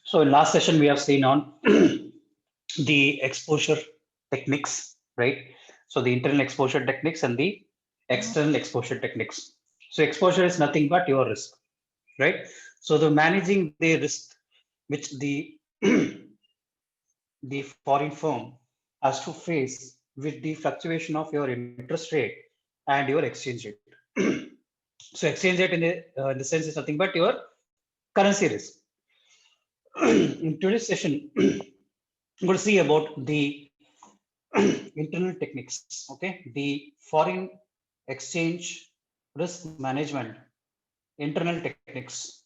So in last session, we have seen on the exposure techniques, right? So the internal exposure techniques and the external exposure techniques. So exposure is nothing but your risk, right? So the managing the risk which the the foreign firm has to face with the fluctuation of your interest rate and your exchange rate. So exchange rate in the sense is nothing but your currency risk. In today's session, we're going to see about the internal techniques, okay? The foreign exchange risk management, internal techniques,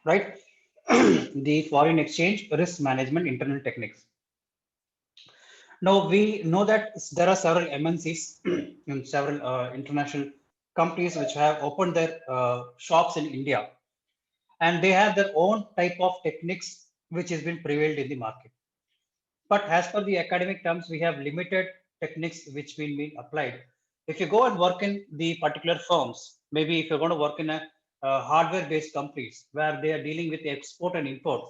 right? The foreign exchange risk management, internal techniques. Now we know that there are several MNCs and several international companies which have opened their shops in India, and they have their own type of techniques which has been prevailed in the market. But as per the academic terms, we have limited techniques which will be applied. If you go and work in the particular firms, maybe if you're going to work in a hardware-based companies where they are dealing with export and import,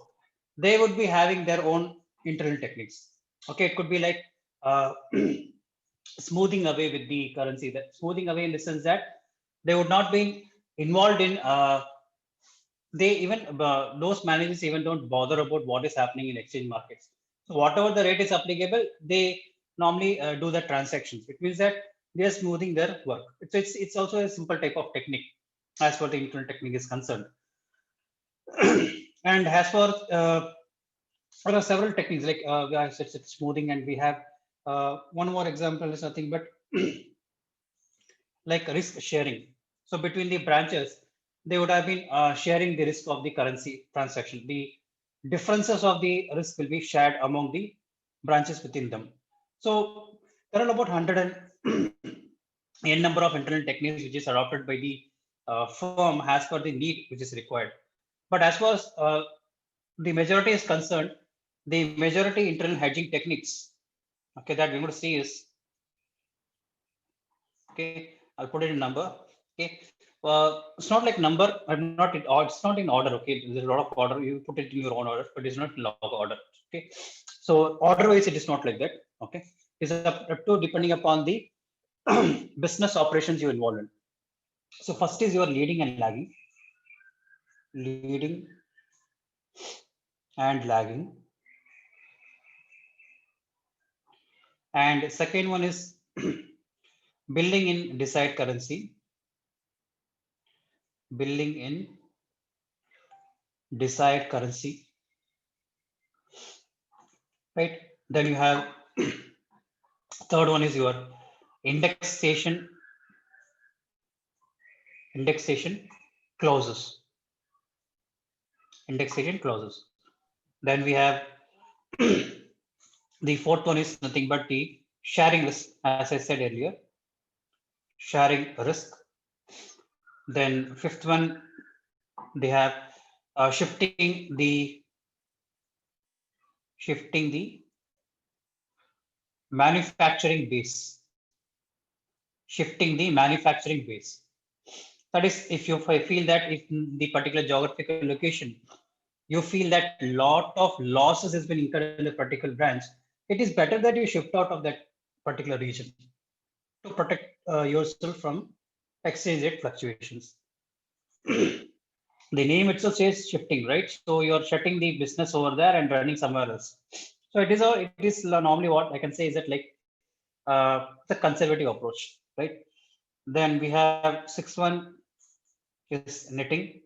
they would be having their own internal techniques. Okay, it could be like smoothing away with the currency. That smoothing away in the sense that they would not be involved in. They even those managers even don't bother about what is happening in exchange markets. So whatever the rate is applicable, they normally do the transactions. It means that they are smoothing their work. It's also a simple type of technique as far the internal technique is concerned. And as for there are several techniques like I said, smoothing, and we have one more example is nothing but like risk sharing. So between the branches, they would have been sharing the risk of the currency transaction. The differences of the risk will be shared among the branches within them. So there are about 100 and n number of internal techniques which is adopted by the firm as per the need which is required. But as far as the majority is concerned, the majority internal hedging techniques, okay, that we're going to see is, okay, I'll put it in number. Okay, it's not like number. I'm not in order. It's not in order. Okay, there's a lot of order. You put it in your own order, but it's not in log order. Okay, so order wise, it is not like that. Okay, it's up to depending upon the business operations you involved in. So first is your leading and lagging, leading and lagging, and second one is billing in desired currency, billing in desired currency, right? Then you have third one is your indexation clauses. Indexation clauses. Then we have the fourth one is nothing but the sharing risk, as I said earlier, sharing risk. Then fifth one, they have shifting the manufacturing base, shifting the manufacturing base. That is, if you feel that if the particular geographical location, you feel that lot of losses has been incurred in a particular branch, it is better that you shift out of that particular region to protect yourself from exchange rate fluctuations. The name itself says shifting, right? So you're shutting the business over there and running somewhere else. So it is normally what I can say is that like the conservative approach, right? Then we have sixth one is netting,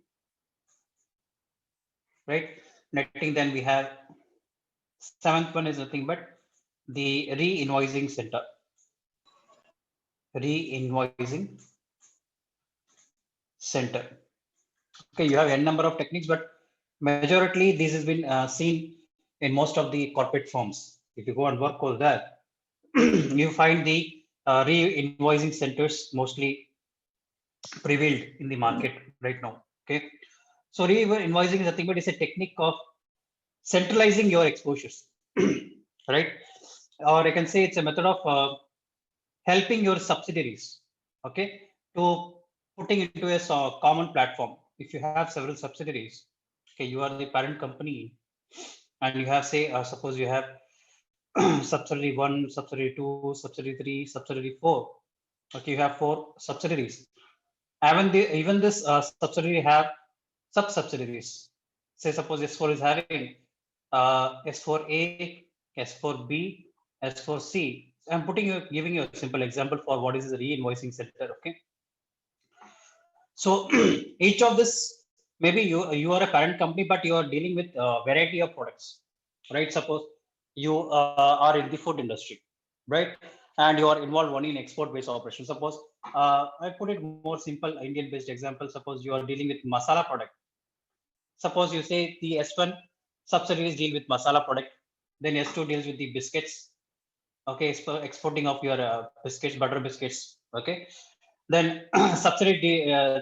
right? Netting. Then we have seventh one is nothing but the re-invoicing center, re-invoicing center. Okay, you have n number of techniques, but majorly this has been seen in most of the corporate firms. If you go and work over there, you find the re-invoicing centers mostly prevailed in the market right now. Okay, so re-invoicing is nothing but it's a technique of centralizing your exposures, right? Or I can say it's a method of helping your subsidiaries, okay, to putting into a common platform. If you have several subsidiaries, okay, you are the parent company, and you have, say, suppose you have subsidiary 1, subsidiary 2, subsidiary 3, subsidiary 4. Okay, you have 4 subsidiaries. Even this subsidiary have sub subsidiaries. Say suppose S4 is having S4A, S4B, S4C. So I'm giving you a simple example for what is the re-invoicing center. Okay. So each of this, maybe you are a parent company, but you are dealing with a variety of products, right? Suppose you are in the food industry, right? And you are involved only in export-based operations. Suppose I put it more simple, Indian-based example. Suppose you are dealing with masala product. Suppose you say the S1 subsidiaries deal with masala product, then S2 deals with the biscuits. Okay, exporting of your biscuits, butter biscuits. Okay, then subsidiary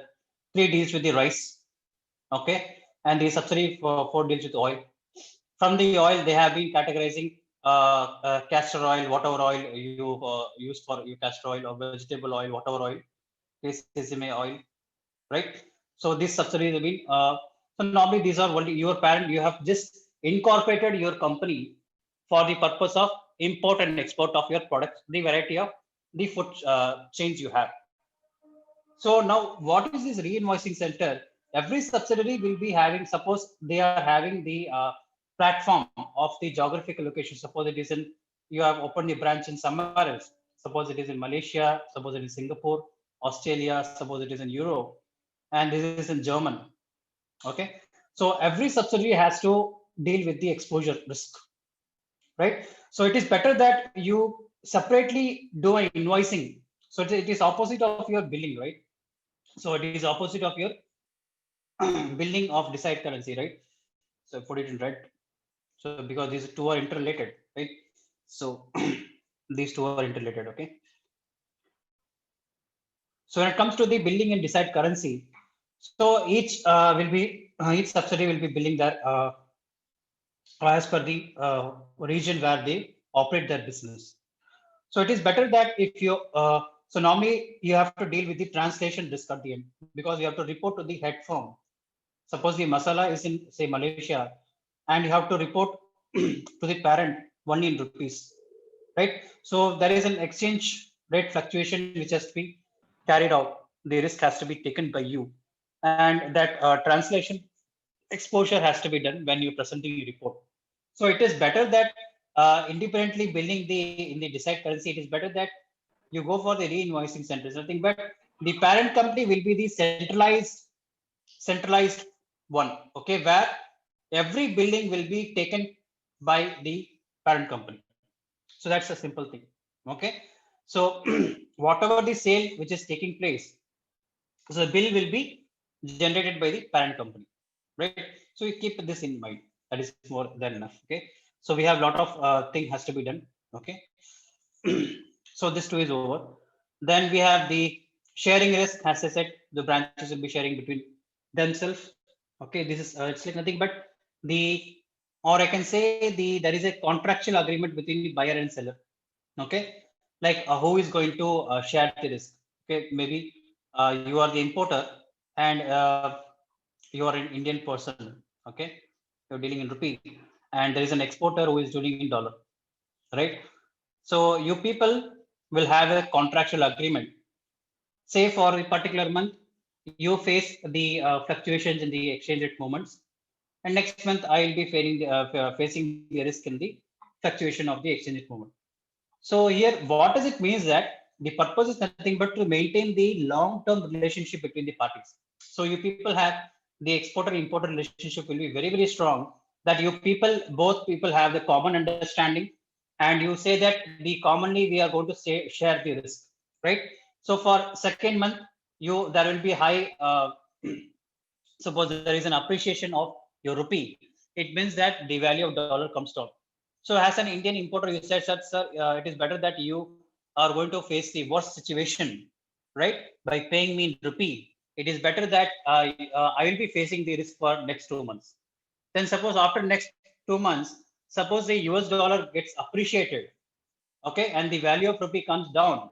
3 deals with the rice. Okay, and the subsidiary 4 deals with oil. From the oil, they have been categorizing castor oil, whatever oil you use for your castor oil, or vegetable oil, whatever oil, sesame oil, right? So these subsidiaries have been. So normally these are only your parent. You have just incorporated your company for the purpose of import and export of your products, the variety of the food chains you have. So now, what is this re-invoicing center? Every subsidiary will be having, suppose they are having the platform of the geographical location. Suppose it is in, you have opened a branch in somewhere else. Suppose it is in Malaysia, suppose it is Singapore, Australia, suppose it is in Europe, and this is in German. Okay. So every subsidiary has to deal with the exposure risk, right? So it is better that you separately do an invoicing. So it is opposite of your billing, right? So it is opposite of your billing of desired currency, right? So put it in red. So because these two are interrelated, right? So these two are interrelated, okay? So when it comes to the billing and desired currency, so each subsidiary will be billing that as per the region where they operate their business. So it is better that if you so normally you have to deal with the translation risk at the end, because you have to report to the head firm. Suppose the masala is in, say, Malaysia, and you have to report to the parent only in rupees, right? So there is an exchange rate fluctuation which has to be carried out. The risk has to be taken by you, and that translation exposure has to be done when you presenting your report. So it is better that independently billing the in the desired currency. It is better that you go for the re-invoicing centers. Nothing but the parent company will be the centralized one, okay, where every billing will be taken by the parent company. So that's a simple thing, okay. So whatever the sale which is taking place, so the bill will be generated by the parent company, right? So you keep this in mind. That is more than enough, okay. So we have a lot of thing has to be done, okay. So this too is over. Then we have the sharing risk. As I said, the branches will be sharing between themselves. Okay, this is it's like nothing but the, or I can say there is a contractual agreement between the buyer and seller. Okay, like who is going to share the risk? Okay, maybe you are the importer, and you are an Indian person. Okay, you're dealing in rupee, and there is an exporter who is dealing in dollar, right? So you people will have a contractual agreement. Say for a particular month, you face the fluctuations in the exchange rate movements, and next month I will be facing the risk in the fluctuation of the exchange rate movement. So here, what does it means that the purpose is nothing but to maintain the long-term relationship between the parties. So you people have the exporter-importer relationship will be very, very strong. That you people, both people have the common understanding, and you say that the commonly we are going to share the risk, right? So for second month, there will be high. Suppose there is an appreciation of your rupee, it means that the value of dollar comes down. So as an Indian importer, you said, sir, it is better that you are going to face the worst situation, right? By paying me in rupee. It is better that I will be facing the risk for next 2 months. Then suppose after next 2 months, suppose the US dollar gets appreciated, okay, and the value of rupee comes down.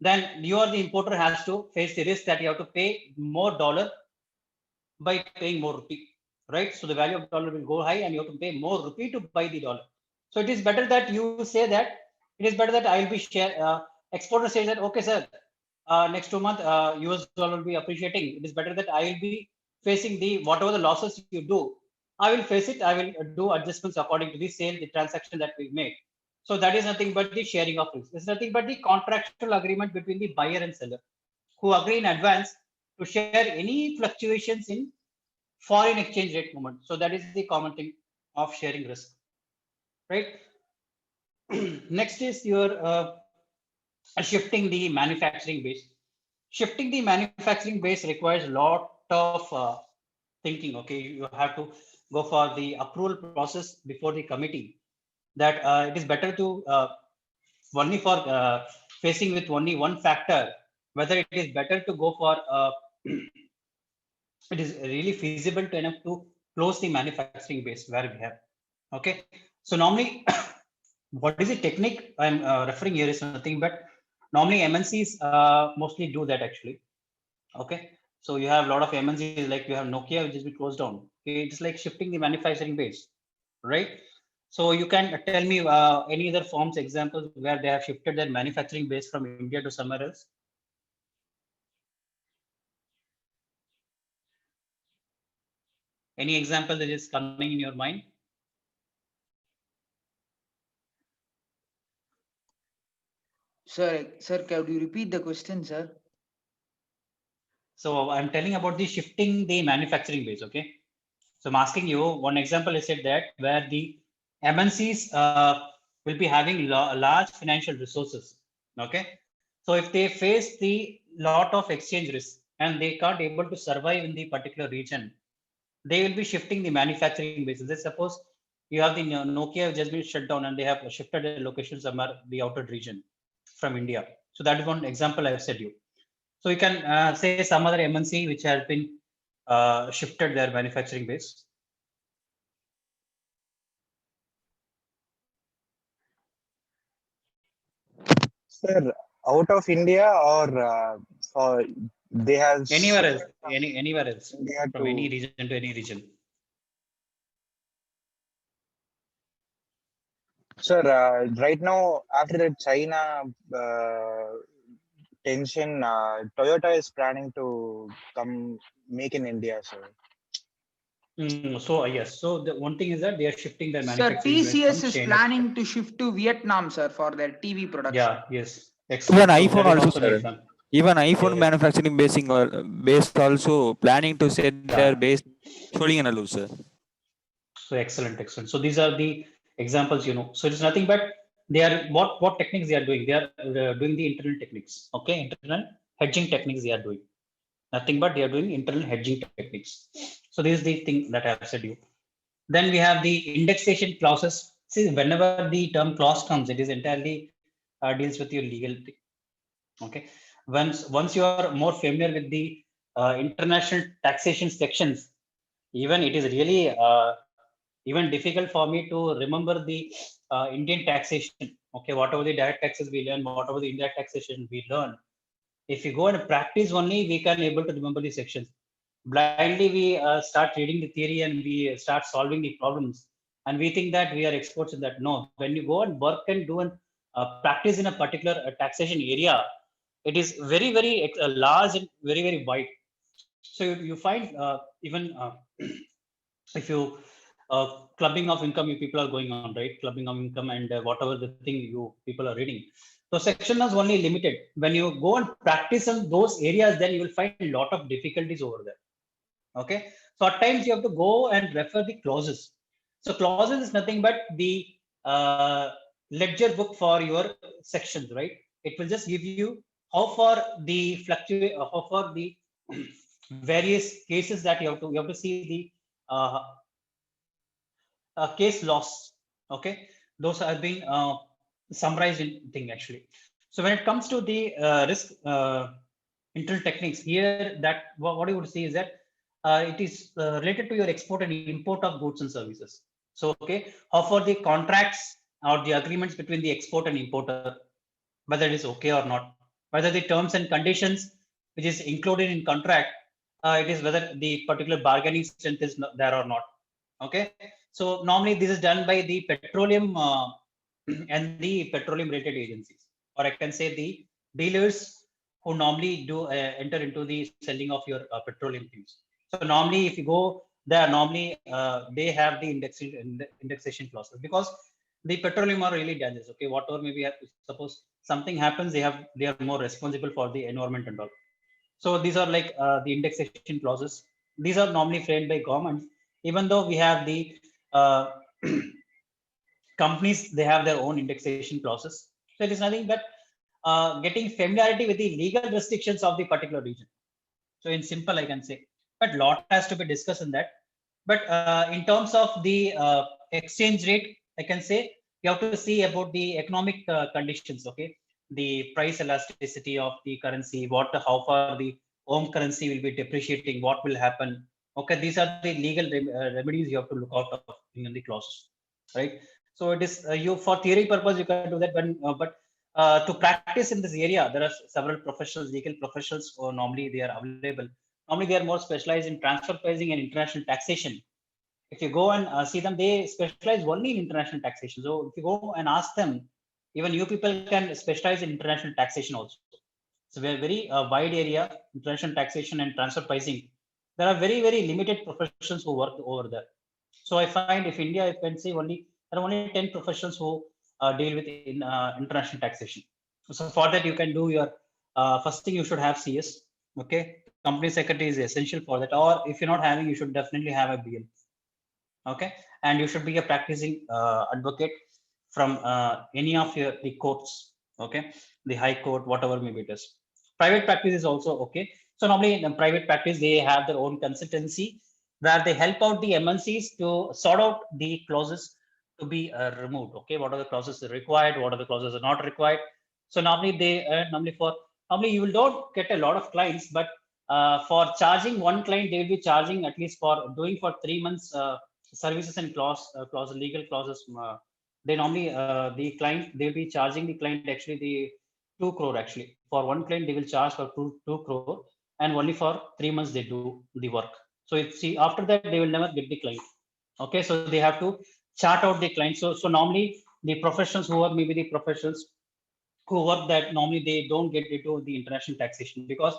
then you or the importer has to face the risk that you have to pay more dollar by paying more rupee, right? So the value of dollar will go high and you have to pay more rupee to buy the dollar. So it is better that you say that it is better that I will be share. Exporter says that, okay, sir, next 2 months US dollar will be appreciating. It is better that I will be facing the whatever the losses you do. I will face it. I will do adjustments according to the sale, the transaction that we made. So that is nothing but the sharing of risk. It's nothing but the contractual agreement between the buyer and seller who agree in advance to share any fluctuations in foreign exchange rate movement. So that is the common thing of sharing risk, right? Next is your shifting the manufacturing base. Shifting the manufacturing base requires a lot of thinking. Okay, you have to go for the approval process before the committee. That it is better to only for facing with only one factor, whether it is better to go for it is really feasible to enough to close the manufacturing base where we have. Okay, so normally what is the technique I'm referring here is nothing but normally MNCs mostly do that actually. Okay, so you have a lot of MNCs like you have Nokia which has been closed down. Okay, it's like shifting the manufacturing base, right? So you can tell me any other forms examples where they have shifted their manufacturing base from India to somewhere else. Any example that is coming in your mind? Sir, can you repeat the question, sir? So I'm telling about the shifting the manufacturing base. Okay. So I'm asking you one example. I said that where the MNCs will be having large financial resources. Okay. So if they face the lot of exchange risk and they can't able to survive in the particular region, they will be shifting the manufacturing bases. Let's suppose you have the Nokia just been shut down and they have shifted their location somewhere the outer region from India. So that is one example I've said you. So you can say some other MNC which has been shifted their manufacturing base. Sir, out of India or they have Anywhere else, shifted from anywhere else, India from any to. region to any region. Sir, right now after the China uh, tension, Toyota is planning to come make in India, sir. So yes, so the one thing is that they are shifting their Sir, manufacturing base from TCS is China to China. planning to shift to Vietnam, sir, for their TV production. Yeah, yes, Even excellent. So iPhone that is also, also the sir. example. Even iPhone Yes, manufacturing base also planning to set their yeah. base Sholinganallur, sir. So excellent, excellent. So these are the examples, you know. So it's nothing but they are what techniques they are doing. They are doing the internal techniques. Okay, internal hedging techniques they are doing. Nothing but they are doing internal hedging techniques. So this is the thing that I have said you. Then we have the indexation clauses. See, whenever the term clause comes, it is entirely deals with your legal thing. Okay. Once you are more familiar with the international taxation sections, even it is really even difficult for me to remember the Indian taxation. Okay, whatever the direct taxes we learn, whatever the indirect taxation we learn, if we go and practice only, we can able to remember the sections. Blindly, we start reading the theory and we start solving the problems, and we think that we are experts in that. No, when you go and work and do and practice in a particular taxation area, it is very very large and very very wide. So you find even if you clubbing of income you people are going on, right? Clubbing of income and whatever the thing you people are reading, so section is only limited. When you go and practice in those areas, then you will find a lot of difficulties over there. Okay, so at times you have to go and refer the clauses. So clauses is nothing but the uh, ledger book for your sections, right? It will just give you how far the fluctuate, how far the various cases that you have to see the case loss. Okay, those have been summarized in thing actually. So when it comes to the risk internal techniques here, that what you would see is that it is related to your export and import of goods and services. So okay, how for the contracts or the agreements between the export and importer, whether it is okay or not. whether the terms and conditions which is included in contract, it is whether the particular bargaining strength is there or not. Okay, so normally this is done by the petroleum and the petroleum related agencies, or I can say the dealers who normally do enter into the selling of your petroleum things. So normally if you go there, normally they have the indexation clauses, because the petroleum are really dangerous. Okay, whatever maybe suppose something happens, they are more responsible for the environment and all. So these are like the indexation clauses. These are normally framed by government. Even though we have the companies, they have their own indexation clauses. So it is nothing but getting familiarity with the legal restrictions of the particular region. So in simple, I can say, but lot has to be discussed in that. But in terms of the exchange rate, I can say you have to see about the economic conditions. Okay, the price elasticity of the currency, how far the home currency will be depreciating, what will happen. Okay, these are the legal remedies you have to look out of in the clauses, right? So it is you for theory purpose you can do that, but to practice in this area, there are several professionals, legal professionals who normally they are available. Normally they are more specialized in transfer pricing and international taxation. If you go and see them, they specialize only in international taxation. So if you go and ask them, even you people can specialize in international taxation also. So we're very wide area, international taxation and transfer pricing. There are very, very limited professions who work over there. So I find if India, I can say only there are only 10 professions who deal with international taxation. So for that, you can do your first thing, you should have CS. Okay, company secretary is essential for that. Or if you're not having, you should definitely have a BL. Okay, and you should be a practicing advocate from any of the courts. Okay, the high court, whatever maybe it is. Private practice is also okay. So normally in the private practice, they have their own consultancy where they help out the MNCs to sort out the clauses to be removed. Okay, what are the clauses required? What are the clauses are not required? So normally they normally you will don't get a lot of clients, but for charging one client, they will be charging at least for doing for 3 months services and clause legal clauses. They normally the client they'll be charging the client actually the 2 crore actually. For one client they will charge for 2 crore, and only for 3 months they do the work. So if see after that they will never get the client. Okay, so they have to chart out the client. So normally the professionals who are maybe the professionals who work that normally they don't get into the international taxation, because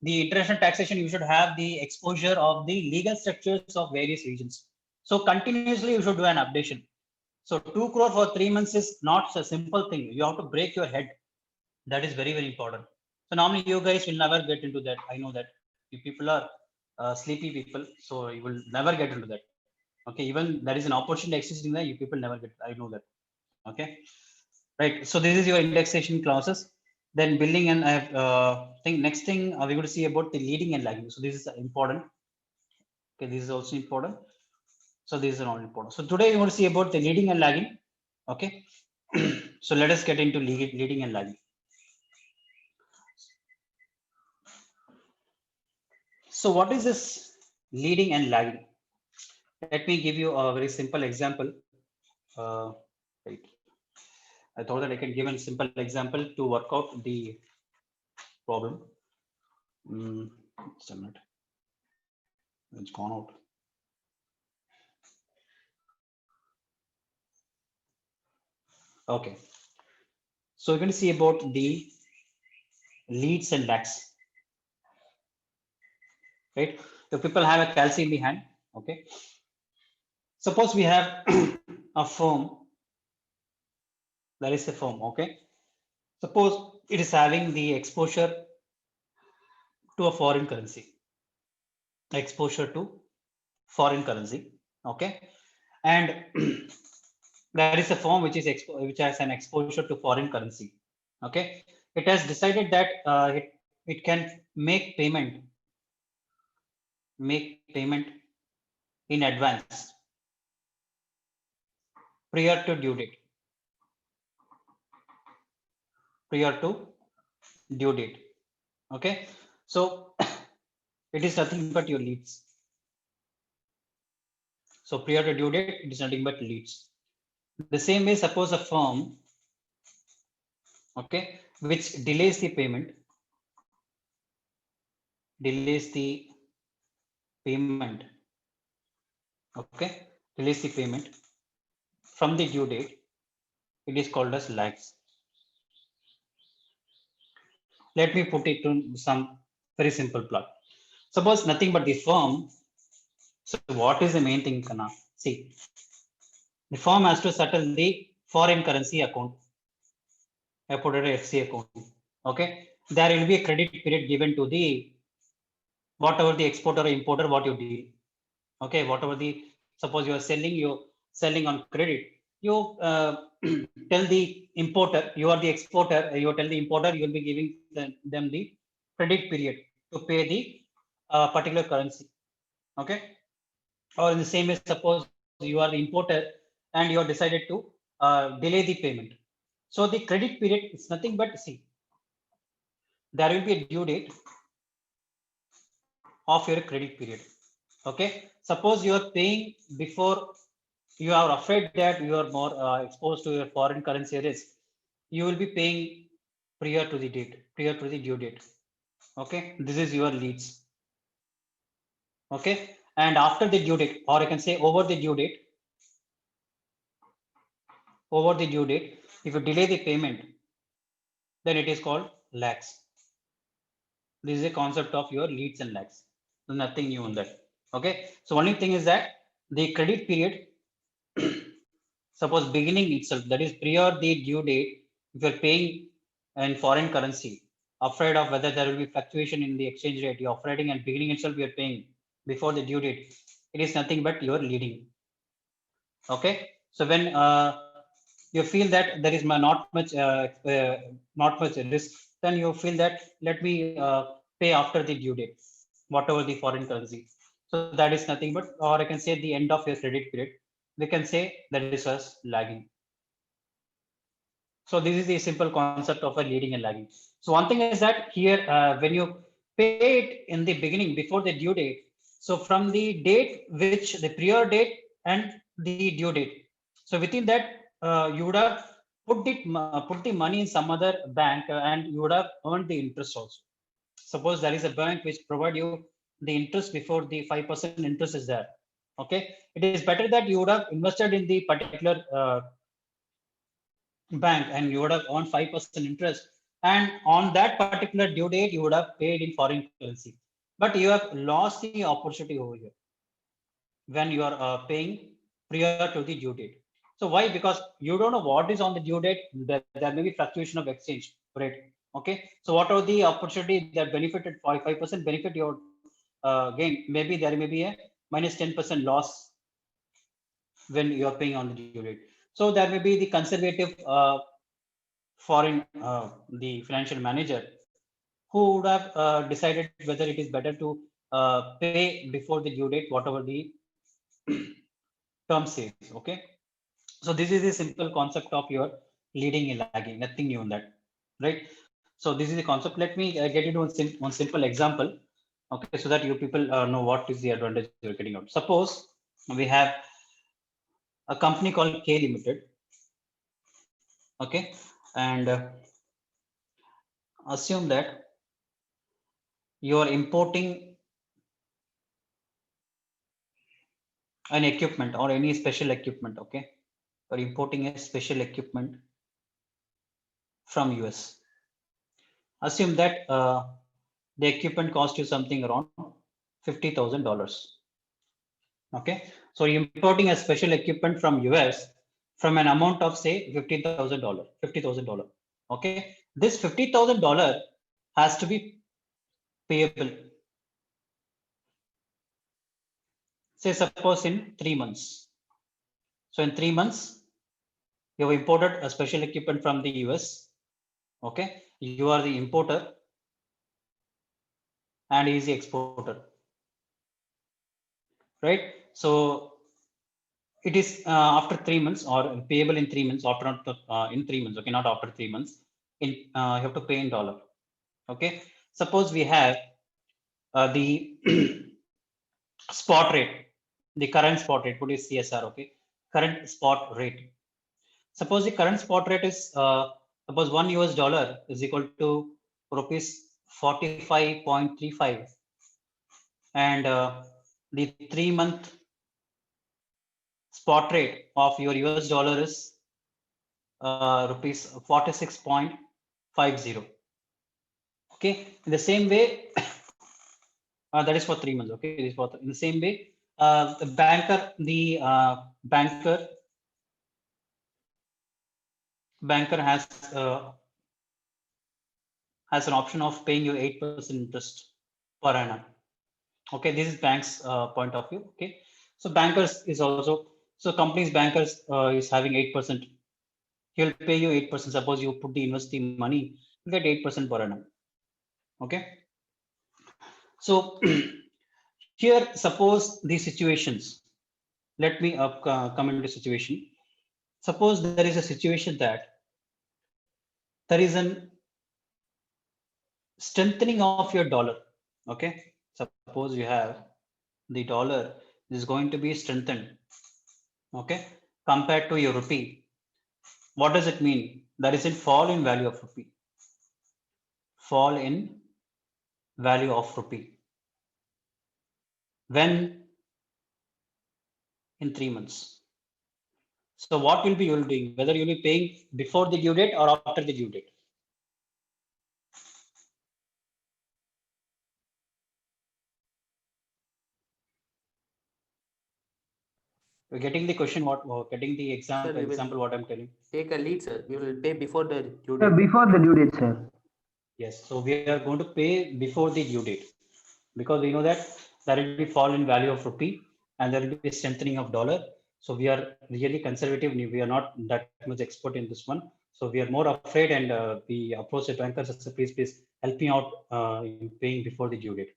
the international taxation you should have the exposure of the legal structures of various regions. So continuously you should do an updation. So 2 crore for 3 months is not a simple thing. You have to break your head. That is very, very important. So normally you guys will never get into that. I know that you people are sleepy people, so you will never get into that. Okay, even there is an opportunity existing there, you people never get. I know that. Okay, right. So this is your indexation clauses. Then billing, and I have think next thing we're going to see about the leading and lagging. So this is important. Okay, this is also important. So this is not important. So today we want to see about the leading and lagging. Okay, so let us get into leading and lagging. So what is this leading and lagging? Let me give you a very simple example. Right. I thought that I can give a simple example to work out the problem. Just a minute. It's gone out. Okay. So we're going to see about the leads and lags. Right. So people have a calci in the hand. Okay. Suppose we have a firm. There is a firm. Okay. Suppose it is having the exposure to a foreign currency. Exposure to foreign currency. Okay. And there is a firm which has an exposure to foreign currency. Okay. It has decided that it can make payment in advance prior to due date. Okay, so it is nothing but your leads. So prior to due date, it is nothing but leads. The same way, suppose a firm, okay, which delays the payment delays the payment, okay, delays the payment from the due date, it is called as lags. Let me put it to some very simple plot. Suppose nothing but the firm. So what is the main thing, Kana? See, the firm has to settle the foreign currency account. I put it as FC account. Okay, there will be a credit period given to the whatever the exporter or importer what you deal. Okay, whatever the suppose you are selling on credit. You tell the importer, you are the exporter. You tell the importer you will be giving them the credit period to pay the particular currency. Okay, or in the same way, suppose you are the importer and you have decided to delay the payment. So the credit period is nothing but, see, there will be a due date of your credit period. Okay, suppose you are paying before, you are afraid that you are more exposed to your foreign currency risk, you will be paying prior to the due date. Okay, this is your leads. Okay, and after the due date, or I can say over the due date, if you delay the payment, then it is called lags. This is a concept of your leads and lags. So nothing new on that. Okay, so only thing is that the credit period, suppose beginning itself, that is prior the due date, if you're paying in foreign currency, afraid of whether there will be fluctuation in the exchange rate, you're afraid, and beginning itself you're paying before the due date, it is nothing but your leading. Okay, so when you feel that there is not much risk, then you feel that let me pay after the due date, whatever the foreign currency. So that is nothing but, or I can say the end of your credit period, we can say that is as lagging. So this is the simple concept of a leading and lagging. So one thing is that here, when you pay it in the beginning before the due date, so from the date which the prior date and the due date, so within that you would have put the money in some other bank and you would have earned the interest also. Suppose there is a bank which provide you the interest before the 5% interest is there. Okay, it is better that you would have invested in the particular bank and you would have earned 5% interest, and on that particular due date you would have paid in foreign currency, but you have lost the opportunity over here when you are paying prior to the due date. So why? Because you don't know what is on the due date. There may be fluctuation of exchange rate. Okay, so what are the opportunity that benefited 5% benefit your gain? Maybe there may be a minus 10% loss when you are paying on the due date. So there may be the conservative foreign the financial manager who would have decided whether it is better to pay before the due date, whatever the term says. Okay, so this is a simple concept of your leading and lagging, nothing new on that, right? So this is the concept. Let me get into one simple example, okay, so that you people know what is the advantage you're getting out. Suppose we have a company called K Limited, okay, and assume that you are importing an equipment or any special equipment, okay, or importing a special equipment from US. Assume that the equipment cost you something around $50,000. Okay, so you're importing a special equipment from US from an amount of say $50,000. Okay, this $50,000 has to be payable. Say suppose in 3 months. So in 3 months, you have imported a special equipment from the US. Okay, you are the importer and he is the exporter, right? So it is after 3 months or payable in 3 months, after in 3 months, okay, not after 3 months, in you have to pay in dollar. Okay, suppose we have the spot rate, the current spot rate, put is CSR, okay, current spot rate. Suppose the current spot rate is suppose $1 is equal to rupees 45.35 and the 3-month spot rate of your US dollar is rupees 46.50. Okay, in the same way, that is for 3 months. Okay, this is for in the same way, the banker has an option of paying you 8% interest per annum. Okay, this is bank's point of view. Okay, so bankers is also, so companies bankers is having 8%. He'll pay you 8%. Suppose you put the investing money, you get 8% per annum. Okay, so here suppose these situations. Let me come into situation. Suppose there is a situation that there is an strengthening of your dollar. Okay, suppose you have the dollar is going to be strengthened. Okay, compared to your rupee. What does it mean? There is a fall in value of rupee. Fall in value of rupee. When? In 3 months. So what will be you doing? Whether you'll be paying before the due date or after the due date? You're getting the question, getting the example, Sir, example what I'm telling. take a lead, sir. We will pay before the due Sir, date. before the due date, sir. Yes, so we are going to pay before the due date because we know that there will be fall in value of rupee and there will be strengthening of dollar. So we are really conservative. We are not that much expert in this one. So we are more afraid, and we approach the bankers and say, please help me out in paying before the due date.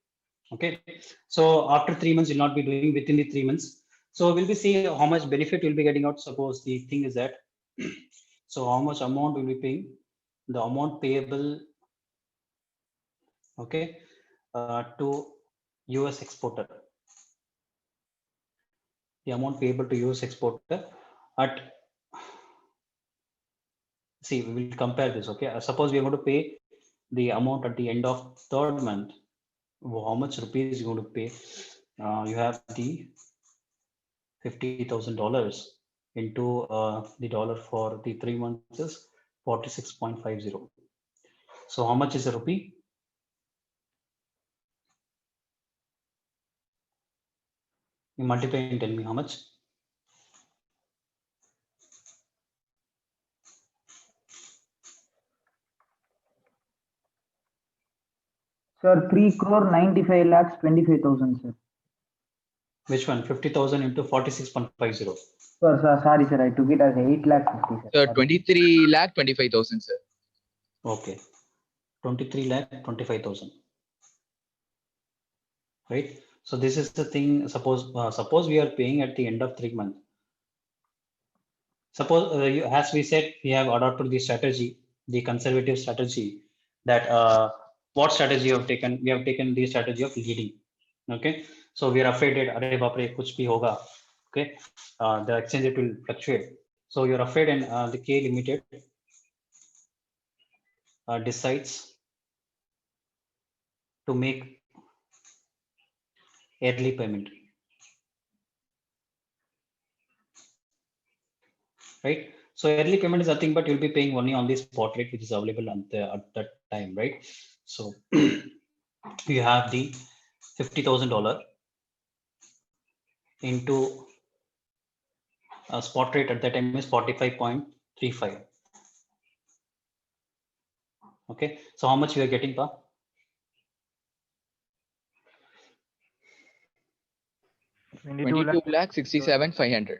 Okay. So after 3 months, you'll not be doing within the 3 months. So we'll be seeing how much benefit you'll be getting out. Suppose the thing is that, so how much amount will be paying? The amount payable, okay, to US exporter. The amount payable to US exporter at, see, we will compare this. Okay, suppose we are going to pay the amount at the end of 3rd month. How much rupees you going to pay? You have the $50,000 into the dollar for the 3 months is 46.50. So how much is a rupee? You multiply and tell me how much. Sir, 3,95,25,000, sir. Which one? 50,000 into 46.50. Sir, sorry, sir. I took it as 8,50,000, sir. Sir, 23,25,000, sir. Okay, 23,25,000. Right. So this is the thing. Suppose we are paying at the end of 3 months. Suppose, as we said, we have adopted the strategy, the conservative strategy, that what strategy you have taken? We have taken the strategy of leading. Okay, so we are afraid that arey baap re, kuch bhi hoga. Okay, the exchange rate will fluctuate. So you're afraid, and the K Limited decides to make early payment. Right. So early payment is nothing but you'll be paying only on the spot rate which is available at that time, right? So you have the $50,000 into a spot rate at that time is 45.35. Okay, so how much we are getting, Pa? 22,67,500.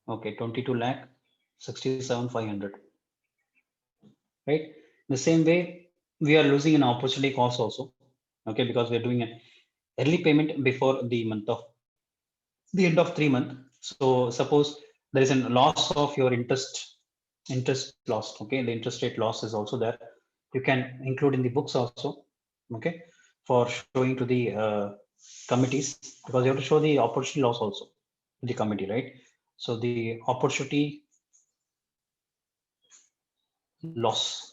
Okay, 22,67,500. Right. The same way we are losing an opportunity cost also. Okay, because we're doing an early payment before the month of the end of 3 months. So suppose there is a loss of your interest loss. Okay, the interest rate loss is also there. You can include in the books also. Okay, for showing to the committees, because you have to show the opportunity loss also to the committee, right? So the opportunity loss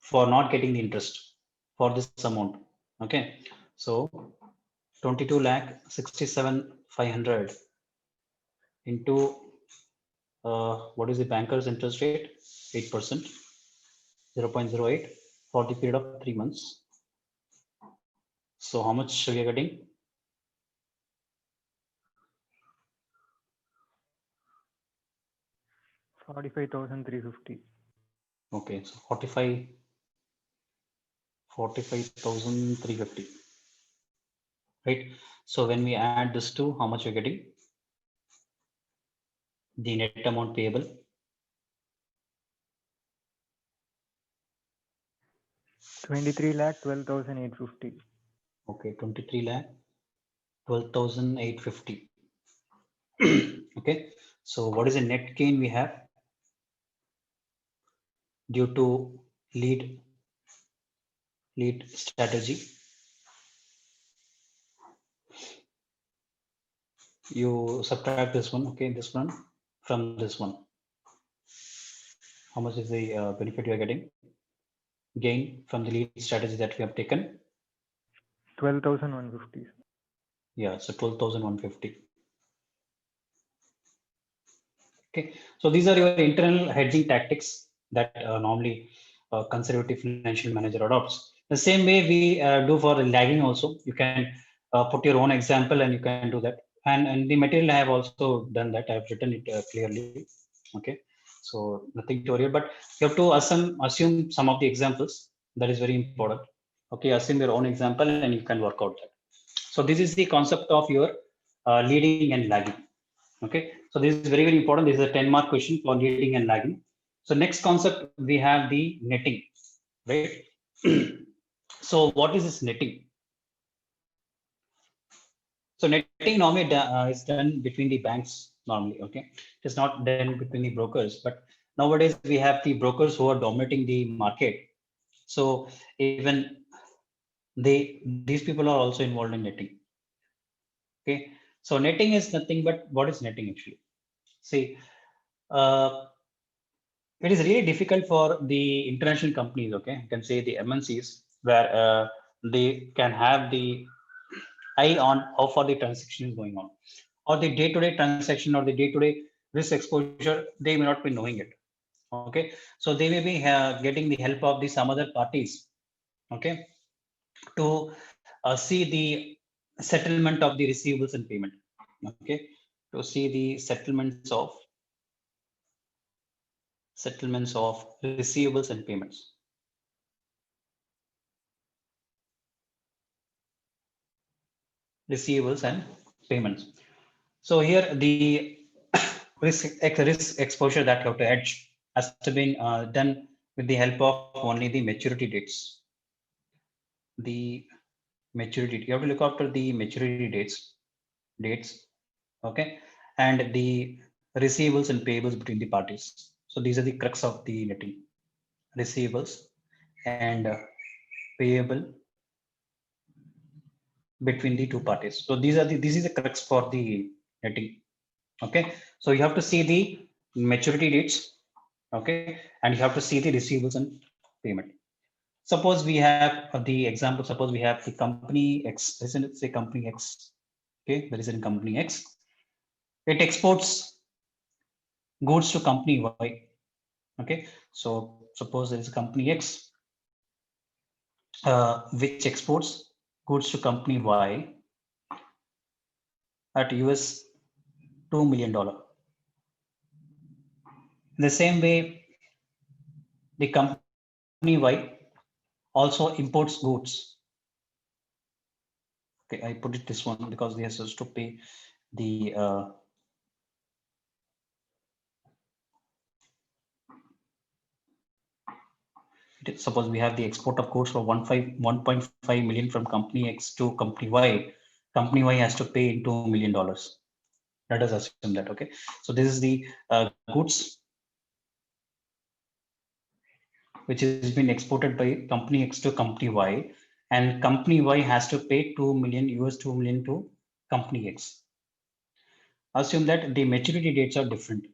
for not getting the interest for this amount. Okay, so 22,67,500 into what is the banker's interest rate? 8%, 0.08 for the period of 3 months. So how much we are getting? $45,350. Okay, so 45,350. Right. So when we add this to, how much we're getting? The net amount payable. $23,12,850. Okay, 23,12,850. Okay, so what is the net gain we have due to lead strategy? You subtract this one, okay, this one from this one. How much is the benefit you are getting? Gain from the lead strategy that we have taken? 12,150. Yeah, so 12,150. Okay, so these are your internal hedging tactics that normally conservative financial manager adopts. The same way we do for lagging also. You can put your own example and you can do that. And the material I have also done that. I have written it clearly. Okay, so nothing to worry, but you have to assume some of the examples. That is very important. Okay, assume your own example and you can work out that. So this is the concept of your leading and lagging. Okay, so this is very, very important. This is a 10-mark question for leading and lagging. So next concept, we have the netting, right? So what is this netting? So netting normally is done between the banks normally, okay? It is not done between the brokers, but nowadays we have the brokers who are dominating the market. So even these people are also involved in netting. Okay, so netting is nothing but what is netting actually? See, it is really difficult for the international companies, okay, you can say the MNCs, where they can have the eye on how far the transaction is going on, or the day-to-day transaction or the day-to-day risk exposure, they may not be knowing it. Okay, so they may be getting the help of the some other parties, okay, to see the settlement of the receivables and payment, okay, to see the settlements of receivables and payments. Receivables and payments. So here the risk exposure that you have to hedge has to be done with the help of only the maturity dates. The maturity, you have to look after the maturity dates, okay, and the receivables and payables between the parties. So these are the crux of the netting: receivables and payable between the two parties. So this is the crux for the netting. Okay, so you have to see the maturity dates, okay, and you have to see the receivables and payment. Suppose we have the example, suppose we have the company X, let's say company X, okay, there is a company X, it exports goods to company Y, okay, so suppose there is a company X which exports goods to company Y at US $2 million. In the same way, the company Y also imports goods. Okay, I put it this one because they are supposed to pay the suppose we have the export of goods for 1.5 million from company X to company Y. Company Y has to pay $2 million. Let us assume that. Okay, so this is the goods which has been exported by company X to company Y, and company Y has to pay $2 million to company X. Assume that the maturity dates are different.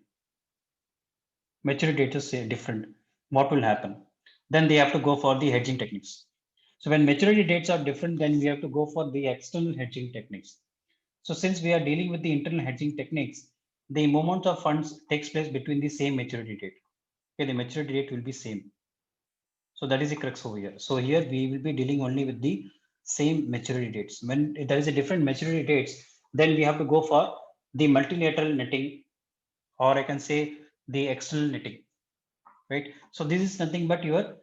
Maturity dates are different. What will happen? Then they have to go for the hedging techniques. So when maturity dates are different, then we have to go for the external hedging techniques. So since we are dealing with the internal hedging techniques, the movement of funds takes place between the same maturity date. Okay, the maturity date will be same. So that is the crux over here. So here we will be dealing only with the same maturity dates. When there is a different maturity dates, then we have to go for the multilateral netting, or I can say the external netting, right? So this is nothing but your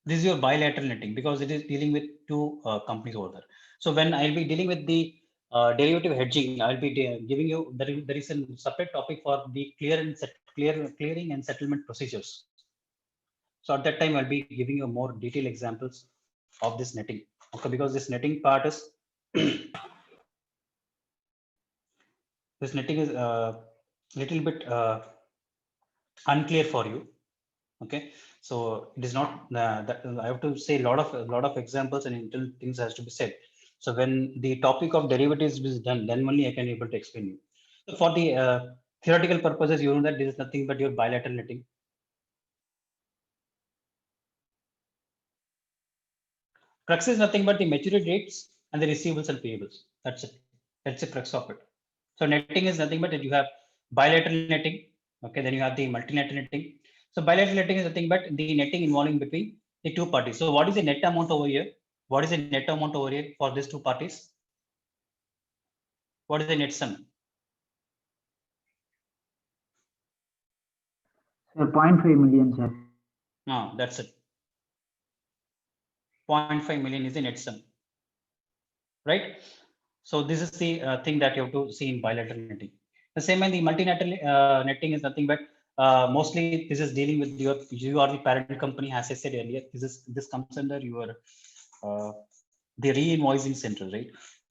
this is your bilateral netting, because it is dealing with two companies over there. So when I'll be dealing with the derivative hedging, I'll be giving you there is a separate topic for the clearing and settlement procedures. So at that time, I'll be giving you more detailed examples of this netting. Okay, because this netting part is this netting is a little bit unclear for you. Okay, so it is not that I have to say a lot of examples and internal things has to be said. So when the topic of derivatives is done, then only I can able to explain you. So for the theoretical purposes, you know that this is nothing but your bilateral netting. Crux is nothing but the maturity dates and the receivables and payables. That's it. That's the crux of it. So netting is nothing but that you have bilateral netting. Okay, then you have the multilateral netting. So bilateral netting is nothing but the netting involving between the two parties. So what is the net amount over here? What is the net amount over here for these two parties? What is the net sum? Sir, 0.5 million, sir. No, that's it. 0.5 million is the net sum, right? So this is the thing that you have to see in bilateral netting. The same way the multilateral netting is nothing but mostly this is dealing with you are the parent company, as I said earlier. This comes under your the re-invoicing center, right?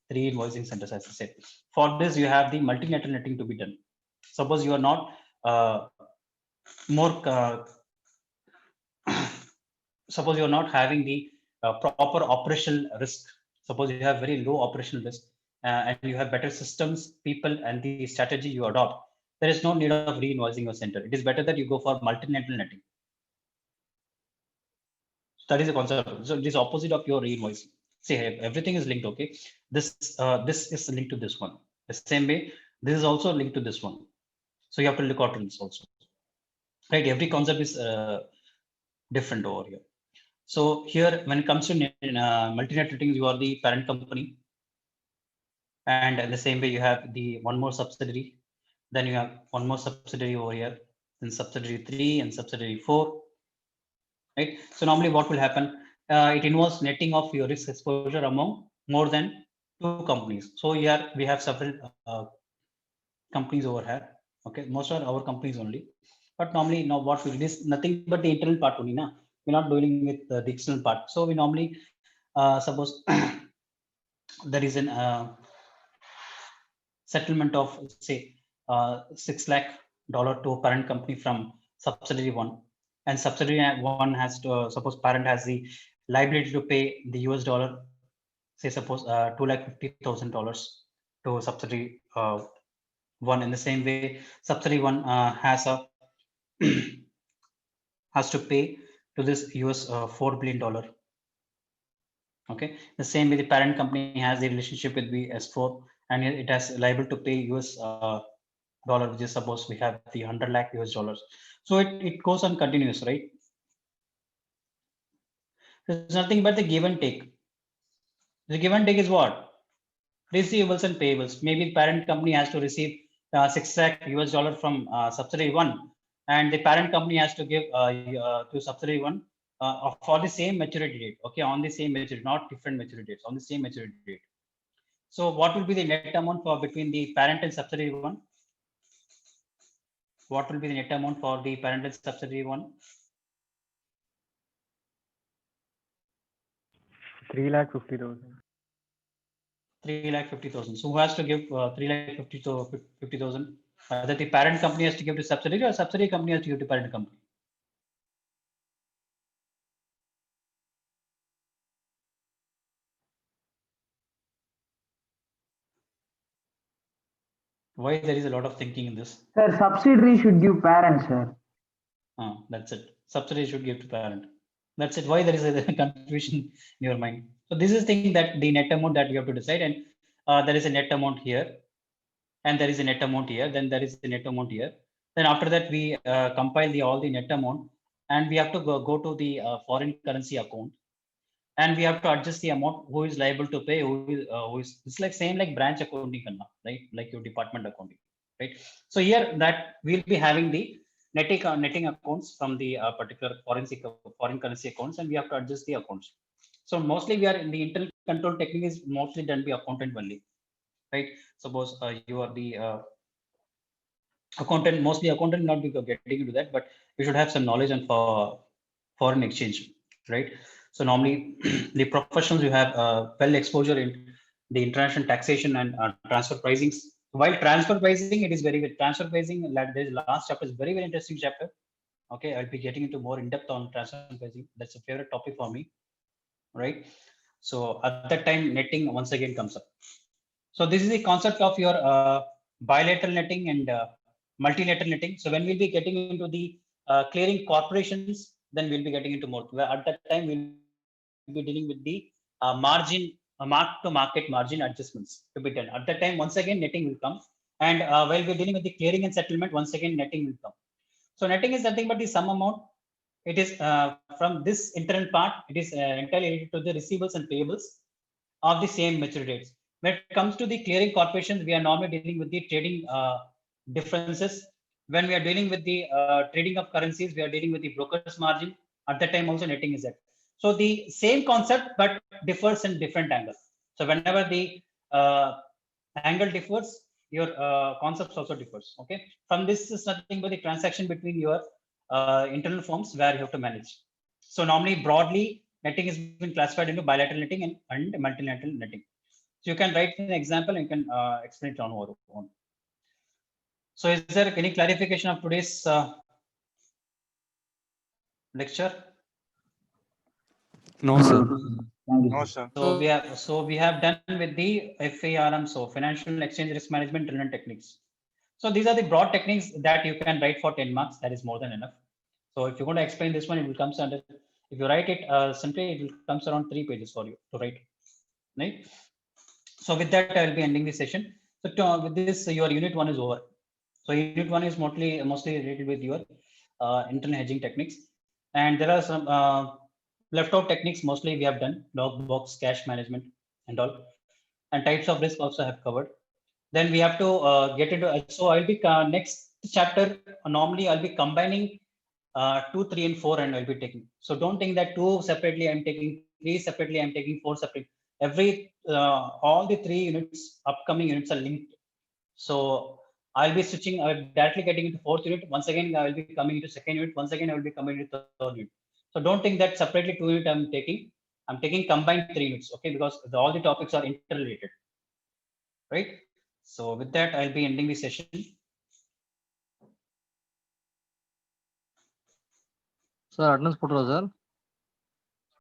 The re-invoicing centers, as I said. For this, you have the multilateral netting to be done. Suppose you are not suppose you are not having the proper operational risk. Suppose you have very low operational risk and you have better systems, people, and the strategy you adopt. There is no need of re-invoicing your center. It is better that you go for multilateral netting. So that is the concept. So it is opposite of your re-invoicing. See, everything is linked. Okay, this is linked to this one. The same way, this is also linked to this one. So you have to look out this also. Right, every concept is different over here. So here, when it comes to multilateral netting, you are the parent company, and in the same way you have the one more subsidiary. Then you have one more subsidiary over here, then subsidiary 3 and subsidiary 4. Right. So normally, what will happen? It involves netting of your risk exposure among more than 2 companies. So here we have several companies over here. Okay, most are our companies only. But normally, now what we do is nothing but the internal part only. Na? We're not dealing with the external part. So we normally suppose there is an settlement of say $6 lakh to a parent company from subsidiary 1, and subsidiary 1 has to suppose parent has the liability to pay the US dollar, say suppose $250,000 to subsidiary 1. In the same way, subsidiary 1 has a has to pay to this US $4 billion. Okay, the same way the parent company has the relationship with the S4, and it has liable to pay US dollar, which is suppose we have the 100 lakh US dollars. So it goes on continuous, right? There's nothing but the give and take. The give and take is what? Receivables and payables. Maybe the parent company has to receive 6 lakh US dollar from subsidiary 1, and the parent company has to give to subsidiary 1 for the same maturity date. Okay, on the same maturity, not different maturity dates, on the same maturity date. So what will be the net amount for between the parent and subsidiary 1? What will be the net amount for the parent and subsidiary 1? 3,50,000. 3,50,000. So who has to give 3,50,000? Either the parent company has to give to subsidiary, or subsidiary company has to give to parent company. Why there is a lot of thinking in this? Sir, subsidiary should give parent, sir. That's it. Subsidiary should give to parent. That's it. Why there is a confusion in your mind? So this is thing that the net amount that we have to decide, and there is a net amount here, and there is a net amount here. Then there is a net amount here. Then after that we compile all the net amount, and we have to go to the foreign currency account, and we have to adjust the amount who is liable to pay, who is it's like same like branch accounting, right? Like your department accounting, right? So here that we'll be having the netting accounts from the particular foreign currency accounts, and we have to adjust the accounts. So mostly we are in the internal control technique is mostly done by accountant only, right? Suppose you are the accountant, mostly accountant not be getting into that, but you should have some knowledge on for foreign exchange, right? So normally the professionals you have well exposure in the international taxation and transfer pricing. While transfer pricing, it is very good. Transfer pricing, like this last chapter is very interesting chapter. Okay, I'll be getting into more in depth on transfer pricing. That's a favorite topic for me, right? So at that time, netting once again comes up. So this is the concept of your bilateral netting and multilateral netting. So when we'll be getting into the clearing corporations, then we'll be getting into more. At that time, we'll be dealing with the margin, mark to market margin adjustments to be done. At that time, once again, netting will come. And while we're dealing with the clearing and settlement, once again, netting will come. So netting is nothing but the sum amount. It is from this internal part, it is entirely related to the receivables and payables of the same maturity dates. When it comes to the clearing corporations, we are normally dealing with the trading differences. When we are dealing with the trading of currencies, we are dealing with the broker's margin. At that time, also netting is there. So the same concept, but differs in different angles. So whenever the angle differs, your concepts also differs. Okay. From this is nothing but the transaction between your internal firms where you have to manage. So normally, broadly, netting has been classified into bilateral netting and multilateral netting. So you can write an example and you can explain it on your own. So is there any clarification of today's lecture? No, sir. Thank you, No, sir. sir. So we have done with the FARM, so financial exchange risk management relevant techniques. So these are the broad techniques that you can write for 10 marks. That is more than enough. So if you're going to explain this one, it will come under. If you write it simply, it will comes around 3 pages for you to write. Right. So with that, I will be ending the session. So with this, your unit 1 is over. So unit 1 is mostly related with your internal hedging techniques, and there are some left out techniques. Mostly we have done log box, cash management, and all, and types of risk also have covered. Then we have to get into. So I'll be next chapter. Normally I'll be combining 2, 3, and 4, and I'll be taking. So don't think that 2 separately I'm taking, 3 separately I'm taking, 4 separately. Every all the 3 units, upcoming units are linked. So I'll be switching, I'll directly getting into 4th unit. Once again, I will be coming into 2nd unit. Once again, I will be coming into 3rd unit. So don't think that separately 2 units I'm taking. I'm taking combined 3 units, okay? Because all the topics are interrelated, right? So with that, I'll be ending the session. Sir, attendance photo, sir.